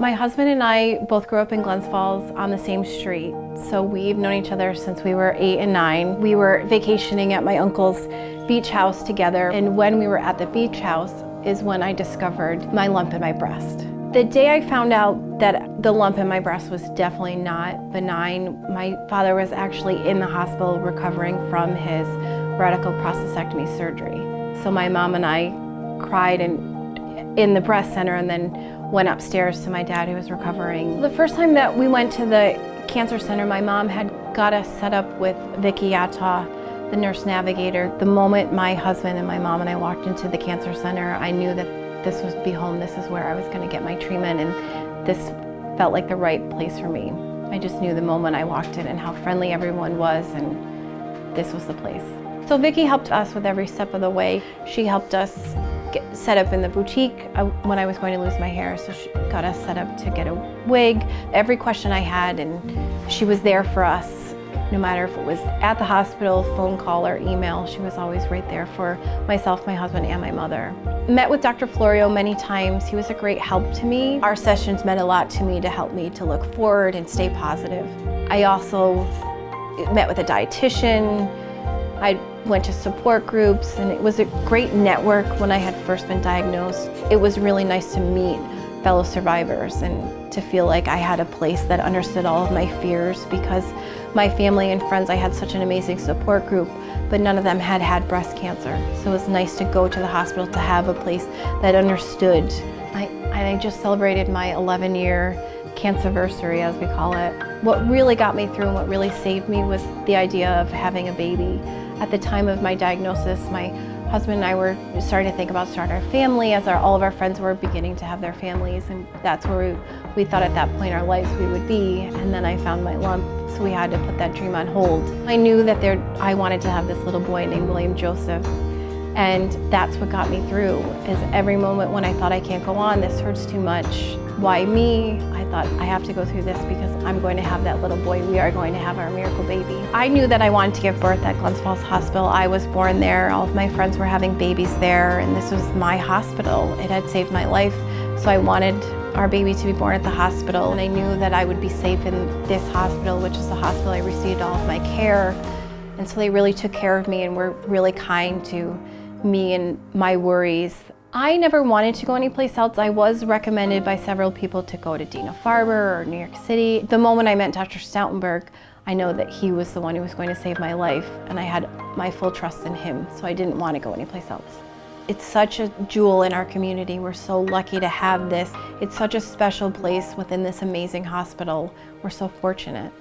My husband and I both grew up in Glens Falls on the same street. So we've known each other since we were 8 and 9. We were vacationing at my uncle's beach house together. And when we were at the beach house is when I discovered my lump in my breast. The day I found out that the lump in my breast was definitely not benign, my father was actually in the hospital recovering from his radical prostatectomy surgery. So my mom and I cried in the breast center and then went upstairs to my dad who was recovering. The first time that we went to the cancer center, my mom had got us set up with Vicki Yatta, the nurse navigator. The moment my husband and my mom and I walked into the cancer center, I knew that this was be home. This is where I was going to get my treatment, and this felt like the right place for me. I just knew the moment I walked in and how friendly everyone was, and this was the place. So Vicki helped us with every step of the way. She helped us get set up in the boutique when I was going to lose my hair, so she got us set up to get a wig. Every question I had, and she was there for us. No matter if it was at the hospital, phone call, or email, she was always right there for myself, my husband, and my mother. Met with Dr. Florio many times. He was a great help to me. Our sessions meant a lot to me to help me to look forward and stay positive. I also met with a dietitian. I went to support groups, and it was a great network when I had first been diagnosed. It was really nice to meet fellow survivors and to feel like I had a place that understood all of my fears, because my family and friends, I had such an amazing support group, but none of them had had breast cancer. So it was nice to go to the hospital to have a place that understood. I just celebrated my 11-year cancerversary, as we call it. What really got me through and what really saved me was the idea of having a baby. At the time of my diagnosis, my husband and I were starting to think about starting our family, as all of our friends were beginning to have their families, and that's where we thought at that point in our lives we would be. And then I found my lump, so we had to put that dream on hold. I knew that I wanted to have this little boy named William Joseph, and that's what got me through, is every moment when I thought I can't go on, this hurts too much, why me? I thought I have to go through this because I'm going to have that little boy. We are going to have our miracle baby. I knew that I wanted to give birth at Glens Falls Hospital. I was born there. All of my friends were having babies there, and this was my hospital. It had saved my life, so I wanted our baby to be born at the hospital, and I knew that I would be safe in this hospital, which is the hospital I received all of my care. And so they really took care of me and were really kind to me and my worries. I never wanted to go anyplace else. I was recommended by several people to go to Dana-Farber or New York City. The moment I met Dr. Stoutenberg, I know that he was the one who was going to save my life, and I had my full trust in him, so I didn't want to go anyplace else. It's such a jewel in our community. We're so lucky to have this. It's such a special place within this amazing hospital. We're so fortunate.